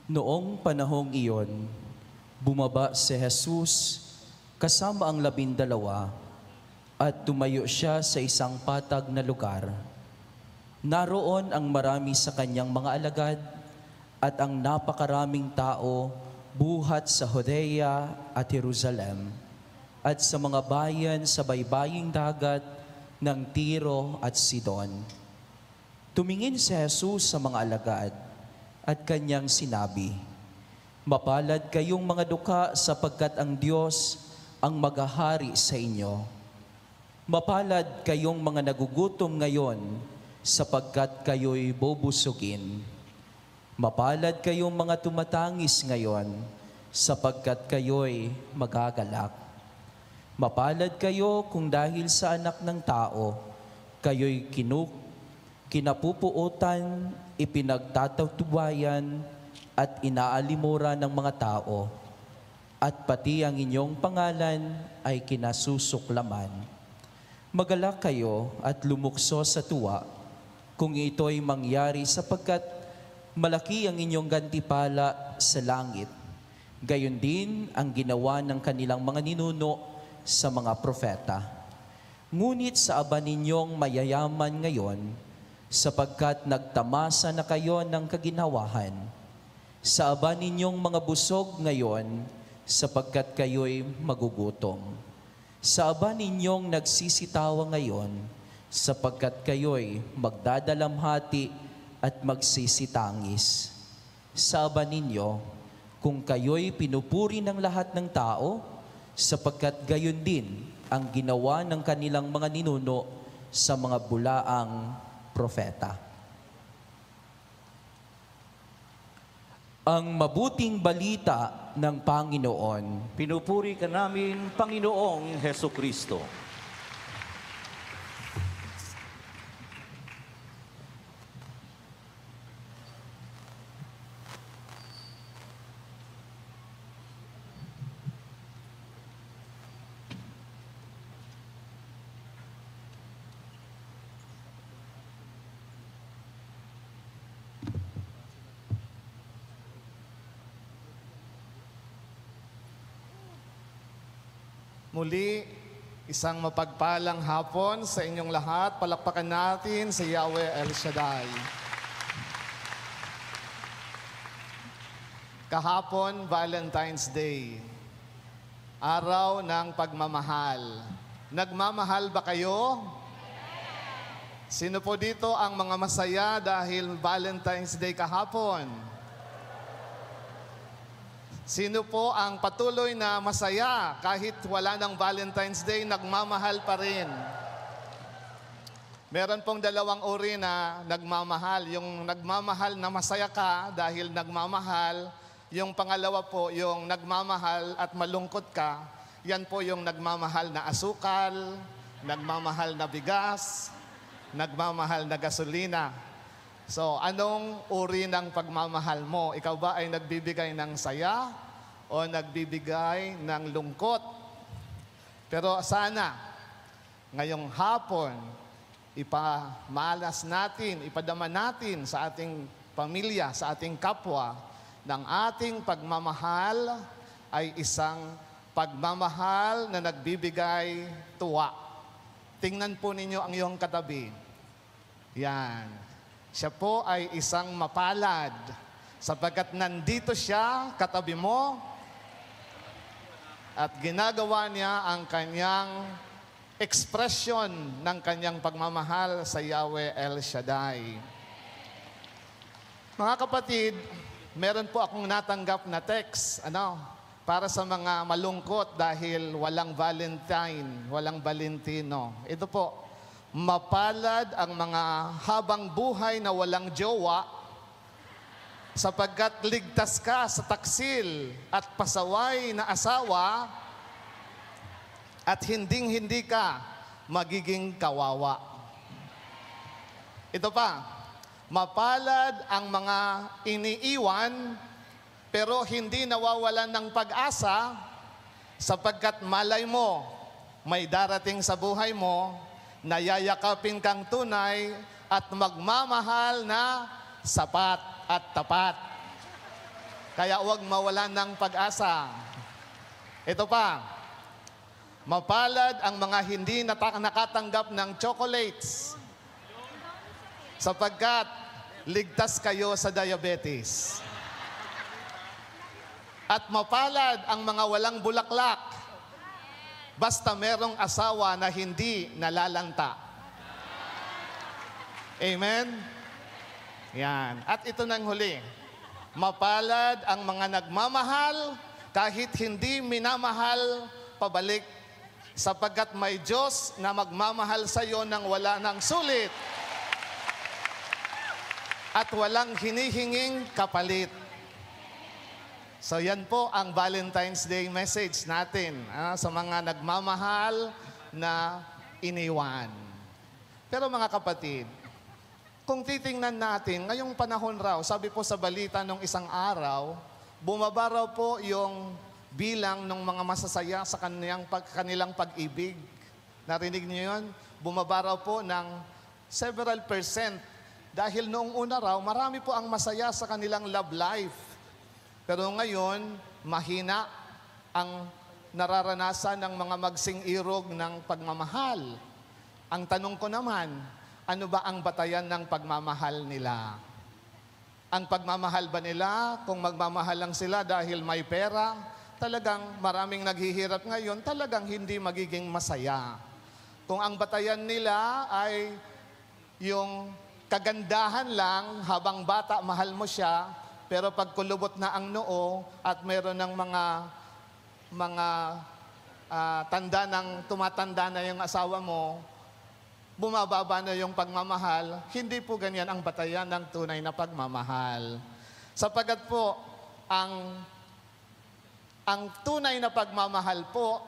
Noong panahong iyon, bumaba si Jesus kasama ang 12 at tumayo siya sa isang patag na lugar. Naroon ang marami sa kanyang mga alagad at ang napakaraming tao buhat sa Judea at Jerusalem at sa mga bayan sa baybaying dagat ng Tiro at Sidon. Tumingin si Jesus sa mga alagad at kanyang sinabi, "Mapalad kayong mga duka sapagkat ang Diyos ang maghahari sa inyo. Mapalad kayong mga nagugutom ngayon sapagkat kayo'y bubusugin. Mapalad kayong mga tumatangis ngayon sapagkat kayo'y magagalak. Mapalad kayo kung dahil sa Anak ng Tao, kayo'y kinapupuutan, ipinagtatatubayan at inaalimura ng mga tao, at pati ang inyong pangalan ay kinasusuklaman. Magalak kayo at lumukso sa tuwa kung ito'y mangyari sapagkat malaki ang inyong gantimpala sa langit. Gayon din ang ginawa ng kanilang mga ninuno sa mga propeta. Ngunit sa aba ninyong mayayaman ngayon, sapagkat nagtamasa na kayo ng kaginhawahan. Sa aba ninyong mga busog ngayon, sapagkat kayo'y magugutom. Sa aba ninyong nagsisitawa ngayon, sapagkat kayo'y magdadalamhati at magsisitangis. Sa aba ninyo, kung kayo'y pinupuri ng lahat ng tao, sapagkat gayon din ang ginawa ng kanilang mga ninuno sa mga bulaang propeta. Ang mabuting balita ng Panginoon. Pinupuri ka namin, Panginoong Hesukristo. Muli, isang mapagpalang hapon sa inyong lahat. Palakpakan natin si Yahweh El Shaddai. Kahapon, Valentine's Day. Araw ng pagmamahal. Nagmamahal ba kayo? Sino po dito ang mga masaya dahil Valentine's Day kahapon? Sino po ang patuloy na masaya kahit wala ng Valentine's Day, nagmamahal pa rin? Meron pong dalawang uri na nagmamahal. Yung nagmamahal na masaya ka dahil nagmamahal. Yung pangalawa po, yung nagmamahal at malungkot ka. Yan po yung nagmamahal na asukal, nagmamahal na bigas, nagmamahal na gasolina. So, anong uri ng pagmamahal mo? Ikaw ba ay nagbibigay ng saya o nagbibigay ng lungkot? Pero sana, ngayong hapon, ipamalas natin, ipadama natin sa ating pamilya, sa ating kapwa, ng ating pagmamahal ay isang pagmamahal na nagbibigay tuwa. Tingnan po ninyo ang iyong katabi. Yan. Siya po ay isang mapalad sapagkat nandito siya katabi mo at ginagawa niya ang kanyang ekspresyon ng kanyang pagmamahal sa Yahweh El Shaddai. Mga kapatid, meron po akong natanggap na text para sa mga malungkot dahil walang Valentine, walang Valentino. Ito po, mapalad ang mga habang buhay na walang jowa sapagkat ligtas ka sa taksil at pasaway na asawa at hinding-hindi ka magiging kawawa. Ito pa, mapalad ang mga iniiwan pero hindi nawawalan ng pag-asa sapagkat malay mo may darating sa buhay mo na yayakapin kang tunay at magmamahal na sapat at tapat. Kaya huwag mawalan ng pag-asa. Ito pa, mapalad ang mga hindi nakatanggap ng chocolates sapagkat ligtas kayo sa diabetes. At mapalad ang mga walang bulaklak basta merong asawa na hindi nalalanta. Amen? Yan. At ito nang huli. Mapalad ang mga nagmamahal kahit hindi minamahal pabalik sapagkat may Diyos na magmamahal sa iyo nang wala ng sulit at walang hinihinging kapalit. So yan po ang Valentine's Day message natin sa mga nagmamahal na iniwan. Pero mga kapatid, kung titingnan natin, ngayong panahon raw, sabi po sa balita nung isang araw, bumaba raw po yung bilang ng mga masasaya sa kanilang pag-ibig. Narinig niyo yun? Bumaba raw po ng several percent. Dahil noong una raw, marami po ang masaya sa kanilang love life. Pero ngayon, mahina ang nararanasan ng mga magsing-irog ng pagmamahal. Ang tanong ko naman, ano ba ang batayan ng pagmamahal nila? Ang pagmamahal ba nila, kung magmamahal lang sila dahil may pera, talagang maraming naghihirap ngayon, talagang hindi magiging masaya. Kung ang batayan nila ay yung kagandahan lang, habang bata, mahal mo siya, pero pag kulubot na ang noo at meron ng mga tanda ng tumatanda na yung asawa mo, bumababa na yung pagmamahal, hindi po ganyan ang batayan ng tunay na pagmamahal. Sapagat po, ang tunay na pagmamahal po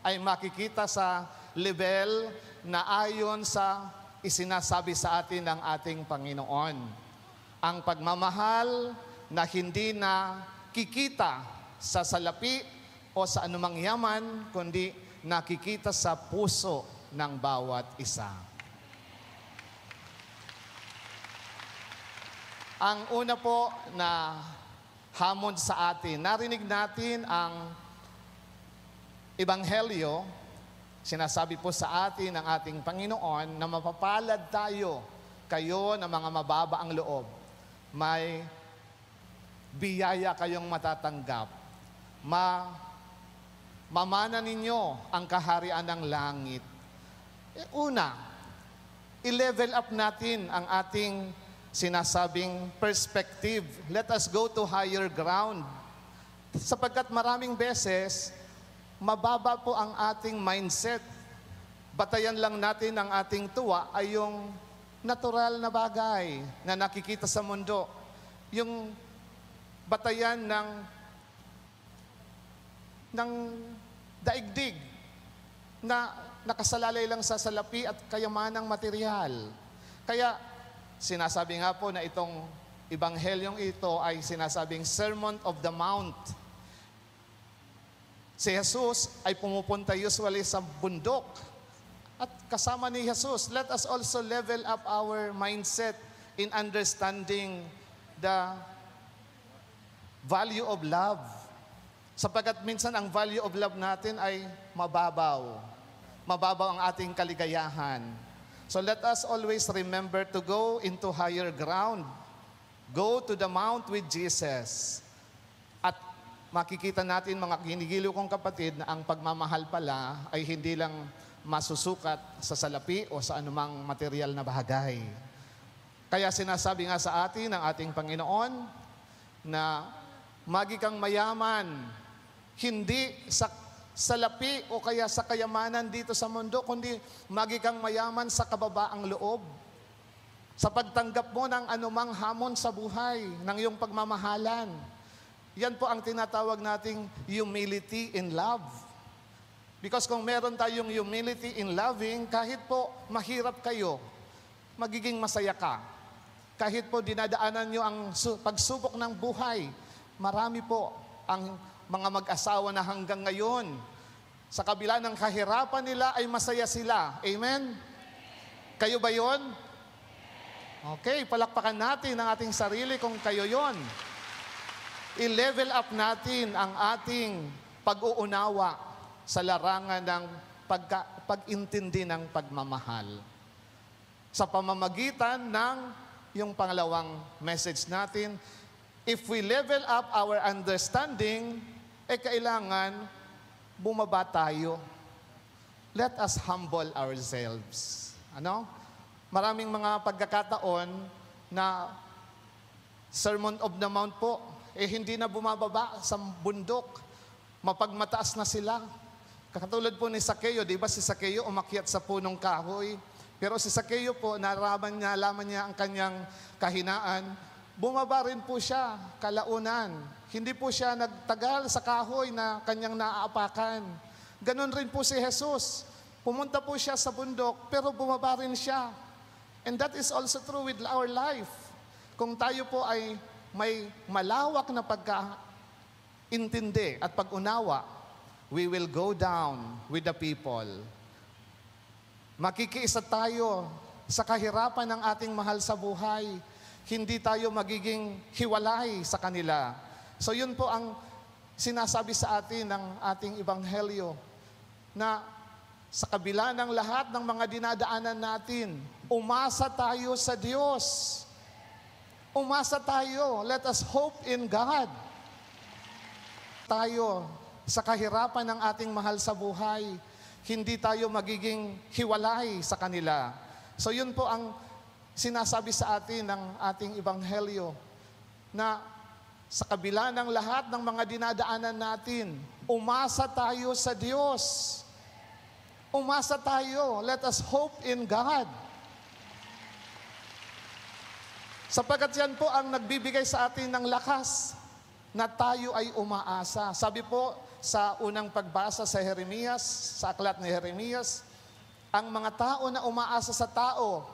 ay makikita sa level na ayon sa isinasabi sa atin ng ating Panginoon. Ang pagmamahal na hindi na kikita sa salapi o sa anumang yaman, kundi nakikita sa puso ng bawat isa. Ang una po na hamon sa atin, narinig natin ang Ebanghelyo, sinasabi po sa atin ng ating Panginoon na mapapalad tayo, kayo na mga mababa ang loob. May biyaya kayong matatanggap. Mamana ninyo ang kaharian ng langit. Una, i-level up natin ang ating sinasabing perspective. Let us go to higher ground. Sapagkat maraming beses, mababa po ang ating mindset. Batayan lang natin ang ating tuwa ay yung natural na bagay na nakikita sa mundo. Yung batayan ng daigdig na nakasalalay lang sa salapi at kayamanang material. Kaya sinasabi nga po na itong Ebanghelyong ito ay sinasabing Sermon of the Mount. Si Jesus ay pumupunta usually sa bundok. At kasama ni Jesus, let us also level up our mindset in understanding the value of love. Sapagkat minsan ang value of love natin ay mababaw. Mababaw ang ating kaligayahan. So let us always remember to go into higher ground. Go to the mount with Jesus. At makikita natin, mga ginigiliw kong kapatid, na ang pagmamahal pala ay hindi lang masusukat sa salapi o sa anumang material na bagay. Kaya sinasabi nga sa atin ng ating Panginoon na magi kang mayaman, hindi sa salapi o kaya sa kayamanan dito sa mundo, kundi magi kang mayaman sa kababaang loob. Sa pagtanggap mo ng anumang hamon sa buhay, ng iyong pagmamahalan. Yan po ang tinatawag nating humility in love. Because kung meron tayong humility in loving, kahit po mahirap kayo, magiging masaya ka. Kahit po dinadaanan nyo ang pagsubok ng buhay, marami po ang mga mag-asawa na hanggang ngayon, sa kabila ng kahirapan nila ay masaya sila. Amen? Kayo ba yon? Okay, palakpakan natin ang ating sarili kung kayo yon. I-level up natin ang ating pag-uunawa sa larangan ng pag-intindi ng pagmamahal. Sa pamamagitan ng yung pangalawang message natin, if we level up our understanding, kailangan bumaba tayo. Let us humble ourselves. Ano? Maraming mga pagkakataon na Sermon of the Mount po, hindi na bumababa sa bundok. Mapagmataas na sila. Katulad po ni Sakeo, di ba si Sakeo umakyat sa punong kahoy? Pero si Sakeo po, nalaman niya ang kanyang kahinaan, bumaba rin po siya kalaunan. Hindi po siya nagtagal sa kahoy na kanyang naaapakan. Ganon rin po si Jesus. Pumunta po siya sa bundok, pero bumaba rin siya. And that is also true with our life. Kung tayo po ay may malawak na pagkaintindi at pag-unawa, we will go down with the people. Makikiisa tayo sa kahirapan ng ating mahal sa buhay. Hindi tayo magiging hiwalay sa kanila. So yun po ang sinasabi sa atin ng ating ebanghelyo, na sa kabila ng lahat ng mga dinadaanan natin, umasa tayo sa Diyos. Umasa tayo. Let us hope in God. Tayo sa kahirapan ng ating mahal sa buhay, hindi tayo magiging hiwalay sa kanila. So yun po ang sinasabi sa atin ng ating ebanghelyo, na sa kabila ng lahat ng mga dinadaanan natin, umasa tayo sa Diyos. Umasa tayo. Let us hope in God. Sapagkat yan po ang nagbibigay sa atin ng lakas na tayo ay umaasa. Sabi po sa unang pagbasa sa Jeremias, sa aklat ni Jeremias, ang mga tao na umaasa sa tao,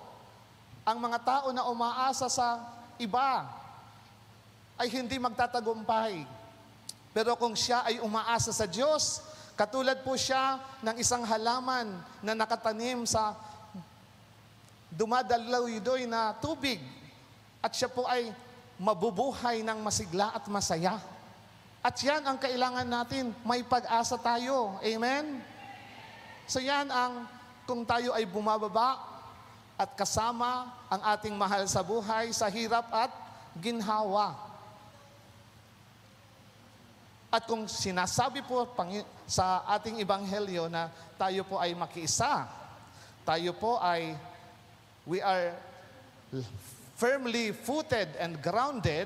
ang mga tao na umaasa sa iba, ay hindi magtatagumpay. Pero kung siya ay umaasa sa Diyos, katulad po siya ng isang halaman na nakatanim sa dumadaloy-doy na tubig, at siya po ay mabubuhay ng masigla at masaya. At yan ang kailangan natin, may pag-asa tayo. Amen? So yan ang, kung tayo ay bumababa at kasama ang ating mahal sa buhay, sa hirap at ginhawa. At kung sinasabi po sa ating ebanghelyo na tayo po ay makiisa, tayo po ay, we are firmly footed and grounded,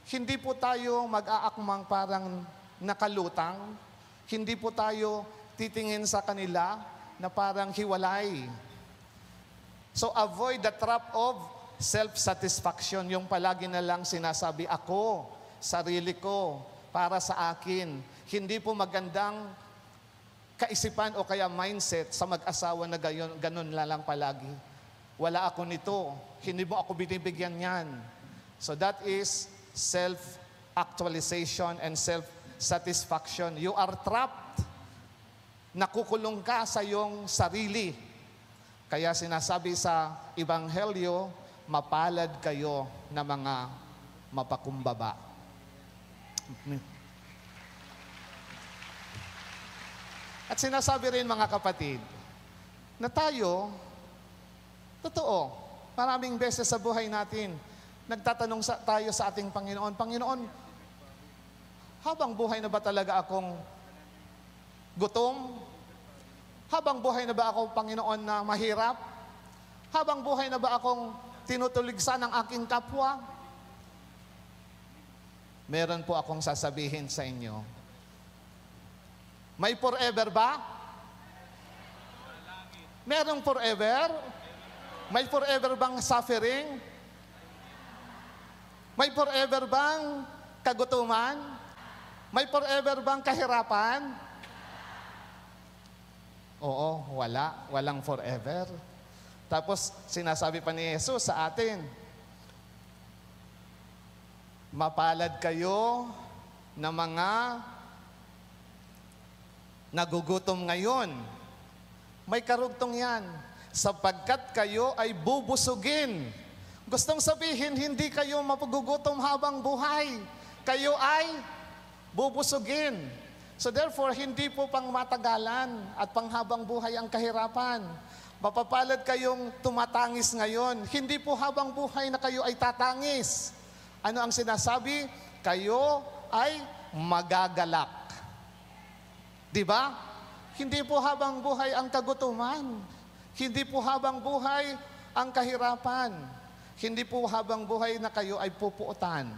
hindi po tayo mag-aakmang parang nakalutang, hindi po tayo titingin sa kanila na parang hiwalay. So avoid the trap of self-satisfaction, yung palagi na lang sinasabi, ako, sarili ko, para sa akin. Hindi po magandang kaisipan o kaya mindset sa mag-asawa na ganun lang palagi. Wala ako nito, hindi mo ako binibigyan yan. So that is self-actualization and self-satisfaction. You are trapped. Nakukulong ka sa iyong sarili. Kaya sinasabi sa ebanghelyo, mapalad kayo na mga mapakumbaba. At sinasabi rin mga kapatid, na tayo, totoo, maraming beses sa buhay natin, nagtatanong tayo sa ating Panginoon, Panginoon, habang buhay na ba talaga akong gutom? Habang buhay na ba ako, Panginoon, na mahirap? Habang buhay na ba akong tinutuligsan ng aking kapwa? Meron po akong sasabihin sa inyo. May forever ba? Merong forever? May forever bang suffering? May forever bang kagutuman? May forever bang kahirapan? Oo, wala. Walang forever. Tapos sinasabi pa ni Jesus sa atin, mapalad kayo na mga nagugutom ngayon. May karugtong yan. Sapagkat kayo ay bubusugin. Gustong sabihin, hindi kayo mapagugutom habang buhay. kayo ay bubusugin. So therefore, hindi po pang matagalan at panghabang buhay ang kahirapan. Mapapalad kayong tumatangis ngayon. Hindi po habang buhay na kayo ay tatangis. Ano ang sinasabi? Kayo ay magagalak. Di ba? Hindi po habang buhay ang kagutuman. Hindi po habang buhay ang kahirapan. Hindi po habang buhay na kayo ay pupuutan.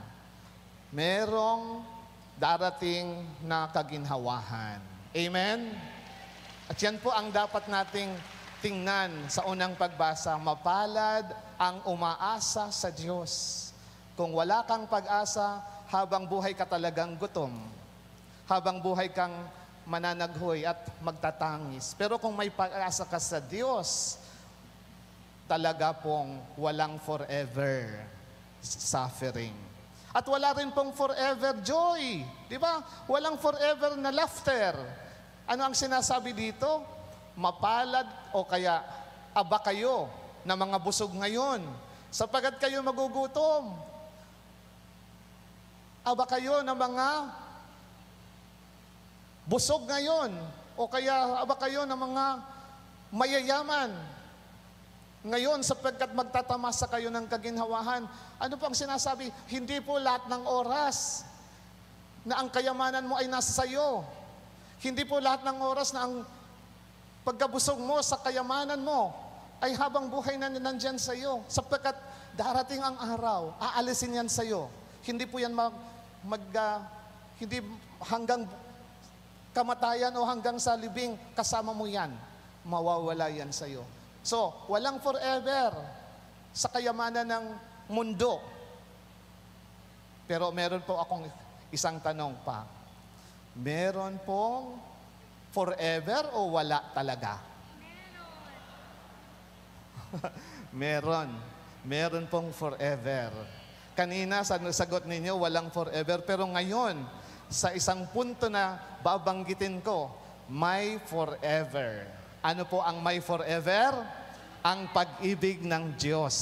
Merong darating na kaginhawahan. Amen? At yan po ang dapat nating tingnan sa unang pagbasa. Mapalad ang umaasa sa Diyos. Kung wala kang pag-asa, habang buhay ka talagang gutom. Habang buhay kang mananaghoy at magtatangis. Pero kung may pag-asa ka sa Diyos, talaga pong walang forever suffering. At wala rin pong forever joy. Di ba? Walang forever na laughter. Ano ang sinasabi dito? Mapalad o kaya aba kayo na mga busog ngayon, sapagkat kayo magugutom. Aba kayo na mga busog ngayon, o kaya aba kayo na mga mayayaman ngayon, sapagkat magtatamasa kayo ng kaginhawahan. Ano po ang sinasabi? Hindi po lahat ng oras na ang kayamanan mo ay nasa sayo. Hindi po lahat ng oras na ang pagkabusog mo sa kayamanan mo ay habang buhay na nandyan sa iyo. Sapagkat darating ang araw, aalisin yan sa iyo. Hindi po yan hindi hanggang kamatayan o hanggang sa libing kasama mo yan. Mawawala yan sa iyo. So, walang forever sa kayamanan ng mundo. Pero meron po akong isang tanong pa. Meron pong forever o wala talaga? Meron. Meron pong forever. Kanina, sa sagot ninyo, walang forever. Pero ngayon, sa isang punto na babanggitin ko, may forever. Ano po ang may forever? Ang pag-ibig ng Diyos.